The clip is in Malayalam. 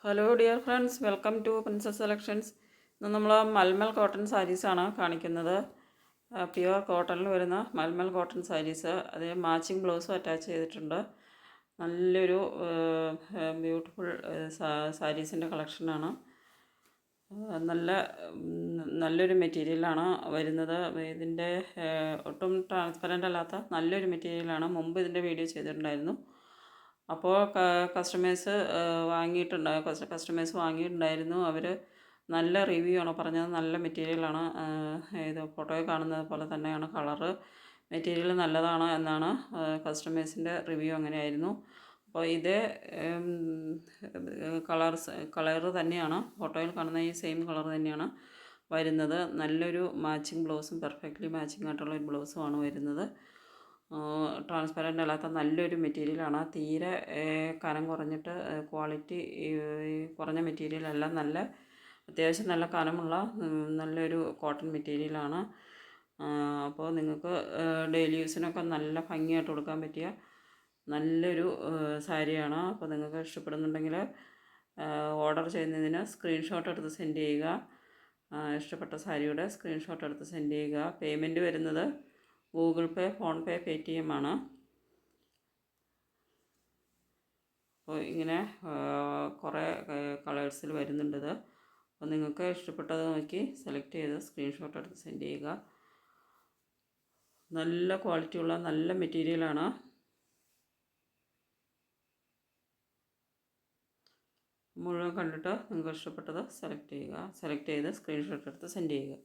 Hello dear friends, welcome to princess selections. ഇന്ന് നമ്മൾ മൽമൽ കോട്ടൺ സാരീസാണ് കാണിക്കുന്നത്. പ്യുവർ കോട്ടണിൽ വരുന്ന മൽമൽ കോട്ടൺ സാരീസ്, അത് മാച്ചിങ് ബ്ലൗസും അറ്റാച്ച് ചെയ്തിട്ടുണ്ട്. നല്ലൊരു ബ്യൂട്ടിഫുൾ സാരീസിൻ്റെ കളക്ഷനാണ്. നല്ലൊരു മെറ്റീരിയലാണ് വരുന്നത്. ഇതിൻ്റെ ഒട്ടും ട്രാൻസ്പെറൻ്റ് അല്ലാത്ത നല്ലൊരു മെറ്റീരിയലാണ്. മുമ്പ് ഇതിൻ്റെ വീഡിയോ ചെയ്തിട്ടുണ്ടായിരുന്നു. അപ്പോൾ കസ്റ്റമേഴ്സ് വാങ്ങിയിട്ടുണ്ടായിരുന്നു. അവർ നല്ല റിവ്യൂ ആണ് പറഞ്ഞത്. നല്ല മെറ്റീരിയലാണ്. ഇത് ഫോട്ടോയിൽ കാണുന്നത് പോലെ തന്നെയാണ് കളറ്. മെറ്റീരിയൽ നല്ലതാണ് എന്നാണ് കസ്റ്റമേഴ്സിൻ്റെ റിവ്യൂ. അങ്ങനെയായിരുന്നു. അപ്പോൾ ഇത് കളറ് തന്നെയാണ് ഫോട്ടോയിൽ കാണുന്ന ഈ സെയിം കളർ തന്നെയാണ് വരുന്നത്. നല്ലൊരു മാച്ചിങ് ബ്ലൗസും, പെർഫെക്റ്റ്ലി മാച്ചിങ് ആയിട്ടുള്ള ഒരു ബ്ലൗസുമാണ് വരുന്നത്. ട്രാൻസ്പെറൻ്റ് അല്ലാത്ത നല്ലൊരു മെറ്റീരിയലാണ്. തീരെ കനം കുറഞ്ഞിട്ട് ക്വാളിറ്റി കുറഞ്ഞ മെറ്റീരിയലല്ല. അത്യാവശ്യം നല്ല കനമുള്ള നല്ലൊരു കോട്ടൺ മെറ്റീരിയലാണ്. അപ്പോൾ നിങ്ങൾക്ക് ഡെയിലി യൂസിനൊക്കെ നല്ല ഭംഗിയായിട്ട് കൊടുക്കാൻ പറ്റിയ നല്ലൊരു സാരിയാണ്. അപ്പോൾ നിങ്ങൾക്ക് ഇഷ്ടപ്പെടുന്നുണ്ടെങ്കിൽ ഓർഡർ ചെയ്യുന്നതിന് സ്ക്രീൻഷോട്ട് എടുത്ത് സെൻഡ് ചെയ്യുക. ഇഷ്ടപ്പെട്ട സാരിയുടെ സ്ക്രീൻഷോട്ട് എടുത്ത് സെൻഡ് ചെയ്യുക. പേയ്മെൻറ്റ് വരുന്നത് ഗൂഗിൾ പേ, ഫോൺ പേ, പേടിഎം ആണ്. അപ്പോൾ ഇങ്ങനെ കുറേ കളേഴ്സിൽ വരുന്നുണ്ടത്. അപ്പോൾ നിങ്ങൾക്ക് ഇഷ്ടപ്പെട്ടത് നോക്കി സെലക്ട് ചെയ്ത് സ്ക്രീൻഷോട്ട് എടുത്ത് സെൻഡ് ചെയ്യുക. നല്ല ക്വാളിറ്റിയുള്ള നല്ല മെറ്റീരിയലാണ്. മുഴുവൻ കണ്ടിട്ട് നിങ്ങൾക്ക് ഇഷ്ടപ്പെട്ടത് സെലക്ട് ചെയ്ത് സ്ക്രീൻഷോട്ട് എടുത്ത് സെൻഡ് ചെയ്യുക.